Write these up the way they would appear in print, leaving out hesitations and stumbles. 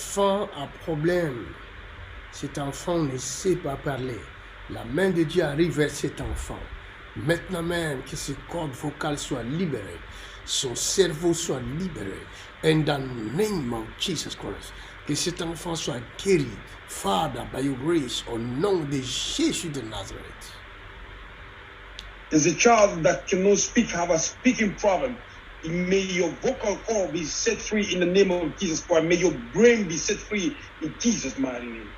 enfant a problème. Cet enfant ne sait pas parler. La main de Dieu arrive vers cet enfant. Maintenant même que ses cordes vocales soient libérées, son cerveau soit libéré. In the name of Jesus Christ. Que cet enfant soit guéri. Father, by your grace, au nom de Jésus de Nazareth. There's a child that cannot speak, have a speaking problem. May your vocal cord be set free in the name of Jesus Christ. May your brain be set free in Jesus' mighty name.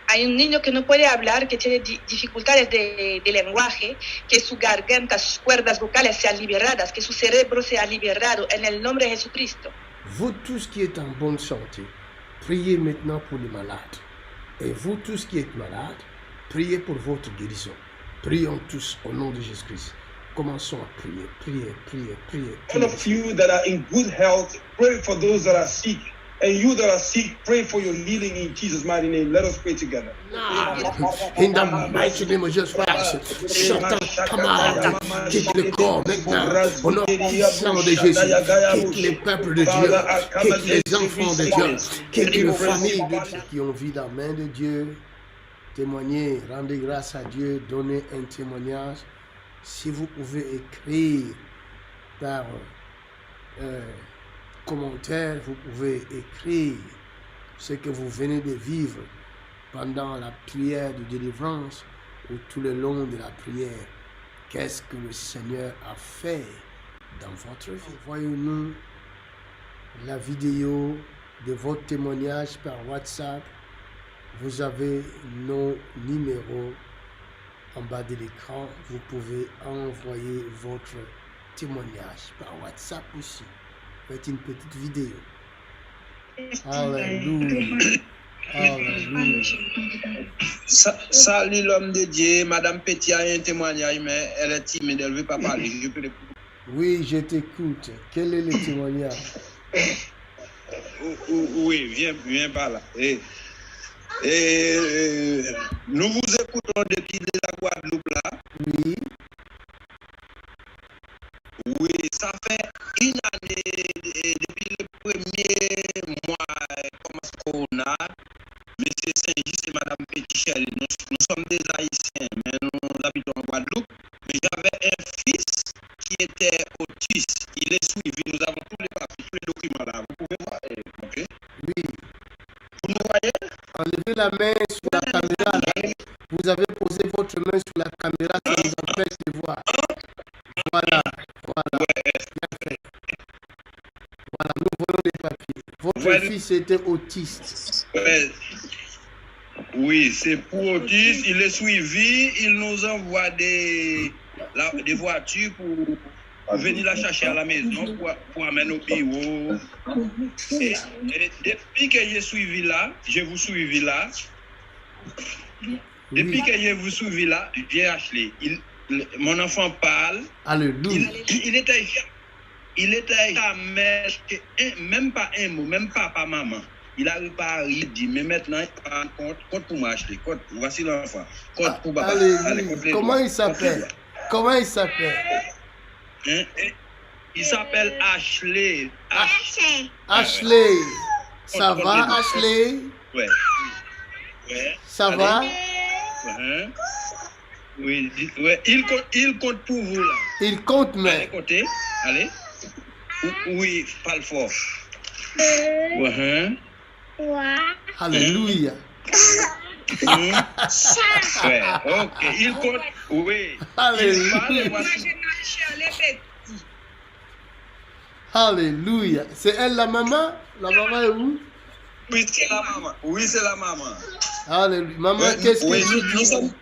Hay un niño que no puede hablar, que tiene dificultades de lenguaje, que su garganta, sus cuerdas vocales sean liberadas, que su cerebro sea liberado en el nombre de Jesucristo. Vous tous qui êtes en bonne santé, priez maintenant pour les malades. Et vous tous qui êtes malades, priez pour votre guérison. Prions tous au nom de Jésus-Christ. Commençons à prier, prier. All of you that are in good health, pray for those that are sick. And you that are sick, pray for your healing in Jesus' mighty name. Let us pray together. In the mighty name of Jesus Christ, Satan, camarade, quitte le corps maintenant, au nom puissant de Jésus, quitte les peuples de Dieu, quitte les enfants de Dieu, quitte les familles de Dieu qui ont vu la main de Dieu. Témoignez, rendez grâce à Dieu, donnez un témoignage. Si vous pouvez écrire par commentaire, vous pouvez écrire ce que vous venez de vivre pendant la prière de délivrance ou tout le long de la prière. Qu'est-ce que le Seigneur a fait dans votre vie? Envoyez-nous la vidéo de votre témoignage par WhatsApp. Vous avez nos numéros en bas de l'écran. Vous pouvez envoyer votre témoignage par WhatsApp aussi. Faites une petite vidéo. Alléluia. Alléluia. Salut l'homme de Dieu. Madame Petit a un témoignage, mais elle est timide, elle ne veut pas parler. Je peux l'écouter. Oui, je t'écoute. Quel est le témoignage? Oui, viens par là. Nous vous écoutons depuis la Guadeloupe là. Oui. Oui, ça fait une année depuis le premier mois commence Corona. Monsieur Saint-Just et Madame Petit-Chéri, nous sommes des Haïtiens, mais nous habitons en Guadeloupe. Mais j'avais un fils qui était autiste. Il est suivi. Nous avons tous les papiers, tous les documents là. Vous pouvez voir. Okay. Oui. Vous nous voyez? Enlevez la main sur la caméra. Là. Vous avez posé votre main sur la caméra, ça nous empêche de voir. Voilà. Bien fait. Voilà, nous voyons les papiers. Votre fils était autiste. Oui, c'est pour autiste. Il est suivi. Il nous envoie des voitures pour venir la chercher à la maison, pour amener au bureau. Et depuis que j'ai suivi là, je vous suivi là. Depuis que je vous suivi là, j'ai acheté. Mon enfant parle. Alléluia. Il était jamais, même pas un mot, même papa, maman. Il n'arrive pas à rire, dit, mais maintenant, il prend compte pour m'acheter. Voici l'enfant. Compte pour papa. Allez, comment il s'appelle? Il s'appelle Ashley. Ashley. Ça va, Ashley? Ouais. Ça va? Oui, il compte pour vous là. Il compte, mais. Allez, côté. Allez. Oui, parle fort. Alléluia. Ouais, ok. Il compte. Oui. Alléluia. Alléluia. C'est elle la maman? La maman est où? Oui, c'est la maman. Oui, c'est la maman. Alléluia. Maman, qu'est-ce que tu dis?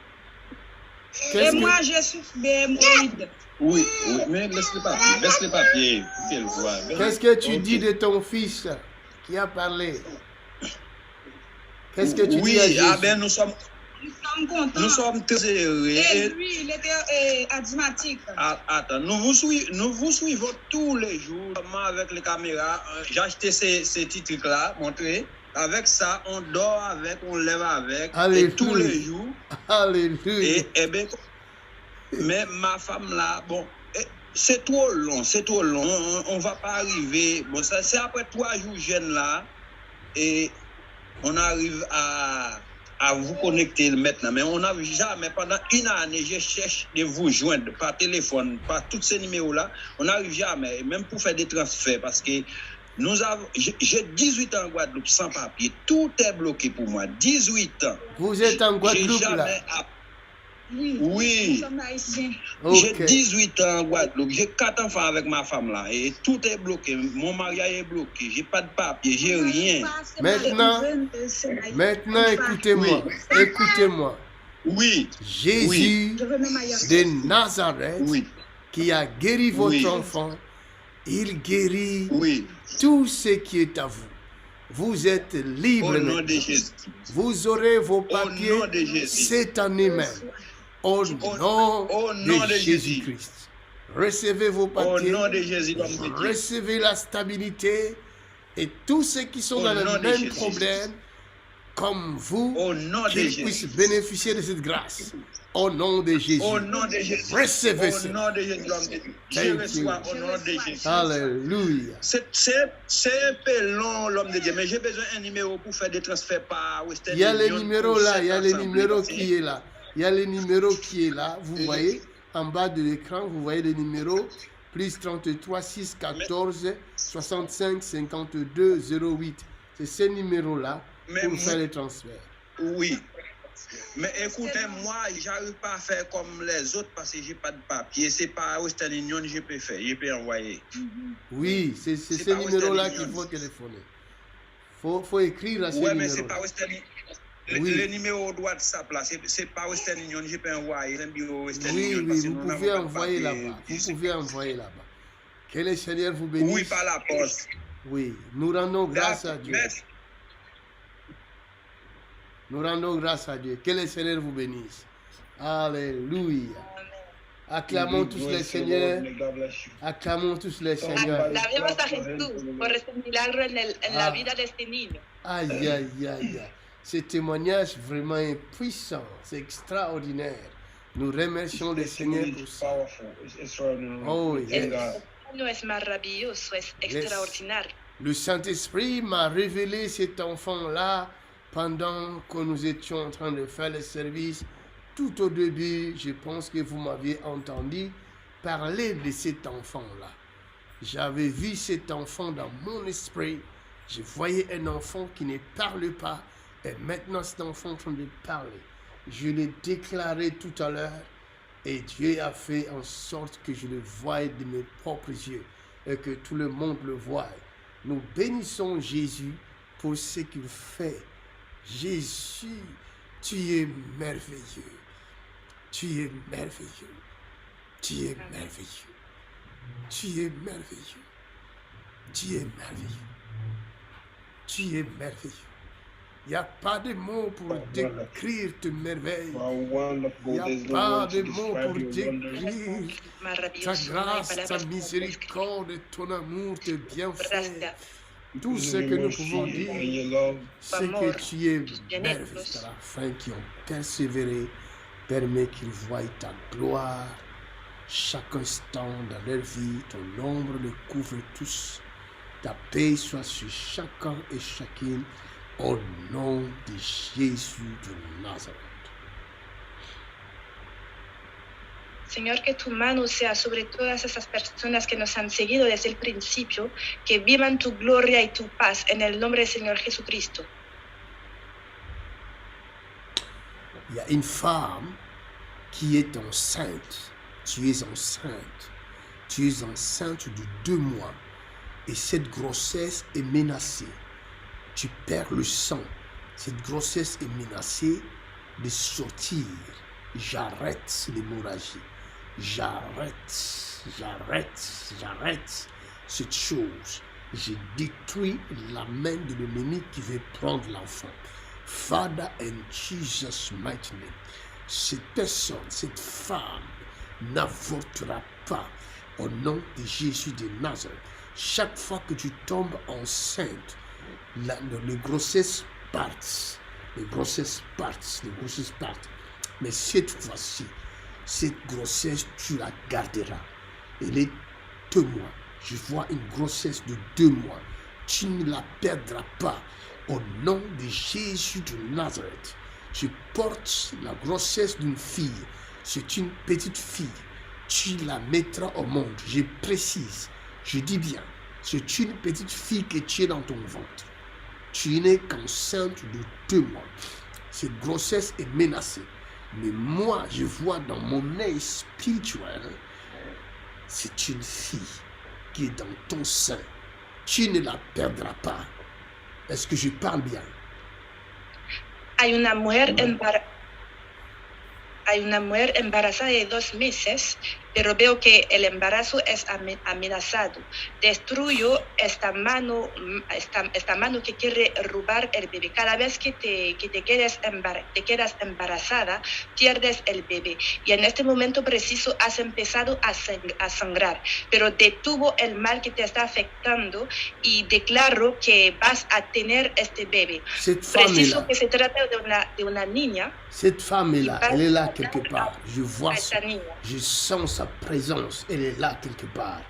Et moi, je souffre d'hémorroïdes. Oui, mais laisse le papier. Qu'est-ce que tu dis de ton fils qui a parlé? Qu'est-ce que tu dis à Jésus? Ah ben nous sommes contents. Nous sommes très heureux. Et lui, il était asthmatique. Attends, nous vous suivons tous les jours avec les caméras. J'ai acheté ces petits trucs-là, montrez. Avec ça, on dort avec, on lève avec. Et tous les jours. Alléluia. Et bien, mais ma femme là, bon, c'est trop long. On va pas arriver. Bon, ça, c'est après 3 jours jeune là. Et on arrive à vous connecter maintenant. Mais on n'a jamais, pendant une année, je cherche de vous joindre par téléphone, par tous ces numéros-là. On n'arrive jamais, même pour faire des transferts, parce que j'ai 18 ans en Guadeloupe sans papier. Tout est bloqué pour moi. 18 ans. Vous êtes en Guadeloupe là? Oui. J'ai 18 ans en Guadeloupe. J'ai 4 enfants avec ma femme là. Et tout est bloqué. Mon mariage est bloqué. J'ai pas de papier. J'ai rien. Maintenant, écoutez-moi. Écoutez-moi. Oui. Jésus de Nazareth qui a guéri votre enfant, il guérit tout ce qui est à vous. Vous êtes libre. Au nom de Jésus. Vous aurez vos papiers cette année même. Au nom de Jésus-Christ. Recevez vos papiers. Au nom de Jésus. Recevez la stabilité et tous ceux qui sont dans le même problème comme vous, qu'ils puissent bénéficier de cette grâce. Au nom de Jésus. Au nom de Jésus. Recevez ça. Au nom de Jésus. Je reçois au nom de Jésus. Alléluia. C'est un peu long, l'homme de Dieu, mais j'ai besoin d'un numéro pour faire des transferts par Western Union. Il y a le numéro là, il y a le numéro qui est là. Il y a le numéro qui est là. Vous voyez, en bas de l'écran, vous voyez le numéro plus 33 6 14 65 52 08. C'est ce numéro-là pour faire les transferts. Oui. Mais écoutez, moi, j'arrive pas à faire comme les autres parce que j'ai pas de papier. C'est pas Western Union que je peux faire, je peux envoyer. Oui, c'est ce numéro-là qu'il faut téléphoner. Faut écrire à ce numéro. Oui, mais c'est pas Western Union. Le numéro de WhatsApp là, c'est pas Western Union, je peux envoyer. Oui, vous pouvez envoyer là-bas. Vous pouvez envoyer là-bas. Que le Seigneur vous bénisse. Oui, par la poste. Oui, nous rendons grâce à Dieu. Merci. Nous rendons grâce à Dieu. Que le Seigneur vous bénisse. Alléluia. Acclamons tous les Seigneurs. Acclamons tous les Seigneurs. Alabemos a Jesús por este milagro en la vida de este niño. Aïe, aïe, aïe. Ce témoignage vraiment est puissant. C'est extraordinaire. Nous remercions le Seigneur pour ça. Oh, yes. Es maravilloso, es extraordinario. Le Saint-Esprit m'a révélé cet enfant-là pendant que nous étions en train de faire le service. Tout au début, je pense que vous m'aviez entendu parler de cet enfant-là. J'avais vu cet enfant dans mon esprit. Je voyais un enfant qui ne parle pas. Et maintenant, cet enfant est en train de parler. Je l'ai déclaré tout à l'heure. Et Dieu a fait en sorte que je le voie de mes propres yeux. Et que tout le monde le voie. Nous bénissons Jésus pour ce qu'il fait. Jésus, tu es merveilleux. Tu es merveilleux. Tu es merveilleux. Tu es merveilleux. Tu es merveilleux. Tu es merveilleux. Il n'y a pas de mots pour décrire tes merveilles. Il n'y a pas de mots pour décrire ta grâce, ta miséricorde, ton amour, tes bienfaits. Tout ce que nous pouvons dire, c'est que tu es merveilleux. À la fin, qui ont persévéré, permet qu'ils voient ta gloire chaque instant dans leur vie. Ton ombre les couvre tous. Ta paix soit sur chacun et chacune. Au nom de Jésus de Nazaret. Señor, que tu mano sea sobre todas esas personas que nos han seguido desde el principio, que vivan tu gloria y tu paz en el nombre del Señor Jesucristo. Il y a une femme qui est enceinte. Tu es enceinte. Tu es enceinte de 2 mois. Et cette grossesse est menacée. Tu perds le sang. Cette grossesse est menacée de sortir. J'arrête l'hémorragie. J'arrête cette chose. Je détruis la main de l'ennemi qui veut prendre l'enfant. Father, in Jesus' mighty name, cette personne, cette femme n'avortera pas au nom de Jésus de Nazareth. Chaque fois que tu tombes enceinte, les grossesses partent. Les grossesses partent. Mais cette fois-ci, cette grossesse, tu la garderas. Elle est 2 mois. Je vois une grossesse de 2 mois. Tu ne la perdras pas. Au nom de Jésus de Nazareth, je porte la grossesse d'une fille. C'est une petite fille. Tu la mettras au monde. Je précise, je dis bien, c'est une petite fille que tu es dans ton ventre. Tu n'es qu'enceinte de 2 mois. Cette grossesse est menacée. Mais moi, je vois dans mon œil spirituel, c'est une fille qui est dans ton sein. Tu ne la perdras pas. Est-ce que je parle bien? Hay una mujer embarazada de 2 meses, pero veo que el embarazo es amenazado. Destruyo esta mano que quiere robar el bebé. Cada vez que te quedas embarazada, pierdes el bebé. Y en este momento preciso has empezado a sangrar, pero detuvo el mal que te está afectando y declaro que vas a tener este bebé. Preciso que se trata de una niña. Cette femme-là, elle est là quelque part. Je vois ça. Je sens sa présence. Elle est là quelque part.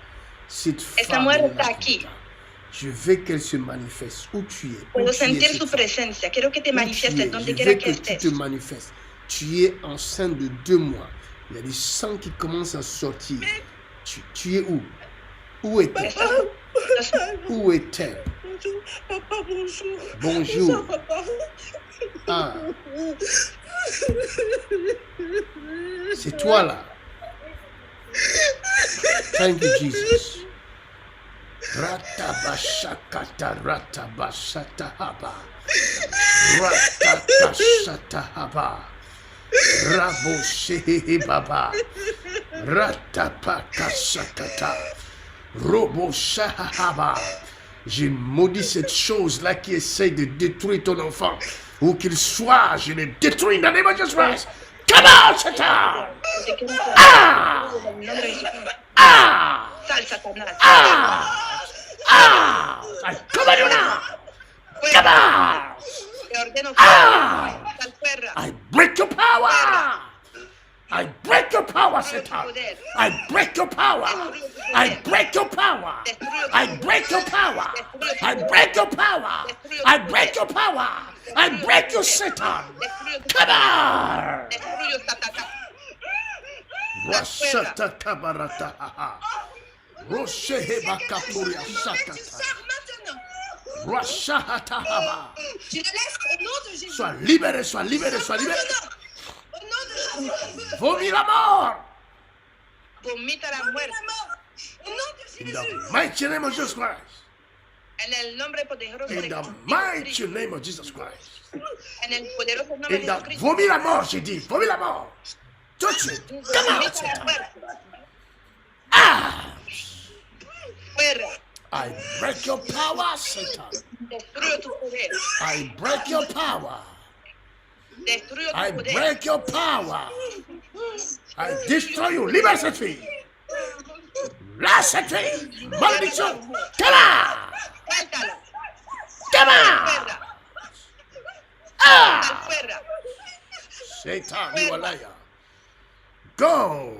Cette femme est là quelque part. Je veux qu'elle se manifeste où tu es. Puedo sentir su presencia. Quiero que te manifiestes donde quiera que estés. Tu te manifestes. Tu es enceinte de 2 mois. Il y a du sang qui commence à sortir. Tu es où? Où est-elle? Où est-elle? Papa, bonjour. Bonjour. Papa. Ah. C'est toi là. Thank you, Jesus. Ratabashakata ratabashatahaba. Ratakashatahaba. Raboshehebaba. Ratapakashakata. Roboshahaba. Je maudis cette chose-là qui essaye de détruire ton enfant. Où qu'il soit, je le détruis dans les noms de Jésus. Come out, Satan! Ah! Ah! Ah! Ah! I command you now! Come out! Ah! I break your power! I break your power, Satan! I break your power! I break your power! I break your power! I break your power! I break your power! I break you, Satan! Come on! Rashata kabarata ha. Rosheheba kapuria shakata. Rashahata haba. Tu le laisses au nom de Jésus. Sois libéré, sois libéré, sois libéré. Au nom de Jésus. Vomis la mort. Vomita la muerte. Au nom de In Jésus. the mighty name of Jesus Christ. En el nombre poderoso de In the mighty name of Jesus Christ. En el poderoso nombre de In the Jesucristo. vomis la mort, j'ai dit. Vomis la mort. Tout de suite. Come out, Vomita la Satan. muerte. Ah! Fuera. I break your power, Satan. Destruyo tu poder. I break your power. Destruyo I tu poder. break your power. I destroy you. Libère cette fille. Lâche cette fille. Malédiction. Come on. Suéltala. Come on. Fuera. Ah! Fuera. Satan, you are a liar. Go.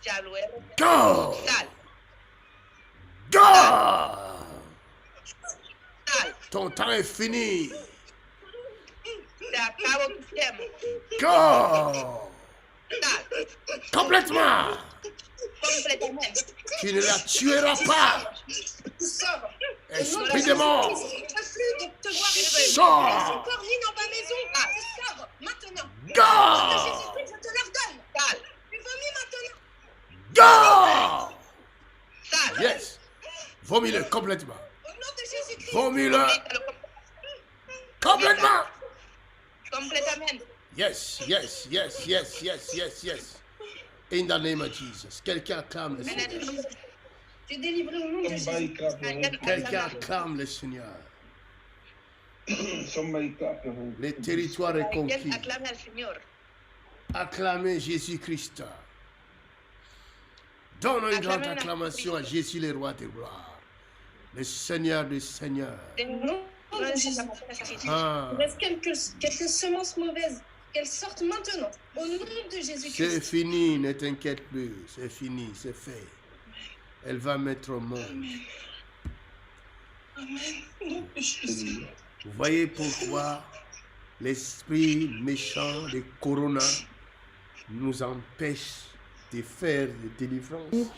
Ya luego. Go. Sal. Go. Sal. Ton temps est fini. Se acabó tu tiempo. Go. Sal. Complètement. Completamente. Tu ne la tueras pas. Sors. Esprit de mort. Je ne veux plus de te voir ici. Sors. Encore ni dans ma maison. Tu sors maintenant. Go. Jésus-Christ, je te l'ordonne. Sal. Tu vomis maintenant. Go. Sal. Yes. Vomis-le complètement. Au nom de Jésus-Christ. Vomis-le Vomítalo complètement. completamente. Yes, yes, yes, yes, yes, yes, yes. In the name of Jesus. Quelqu'un acclame le En Seigneur. el nombre Tu es délivré au nom de Somebody Jésus. clap your hands. Quelqu'un acclame le Seigneur. Somebody clap your hands. Le territoire est ¿Quién conquis. aclama al Señor? Acclamez Jésus-Christ. Donnons une grande acclamation à Jésus, le roi des gloires. Le Seigneur des seigneurs. Au nom de Jésus. Ah, Il reste quelques semences mauvaises. Qu'elles sortent maintenant. Au nom de c'est Jésus-Christ. fini, ne t'inquiète plus. C'est fini, c'est fait. Elle va mettre au monde. Amen. Au nom de Jésus. Vous voyez pourquoi l'esprit méchant de Corona nous empêche de faire des délivrances.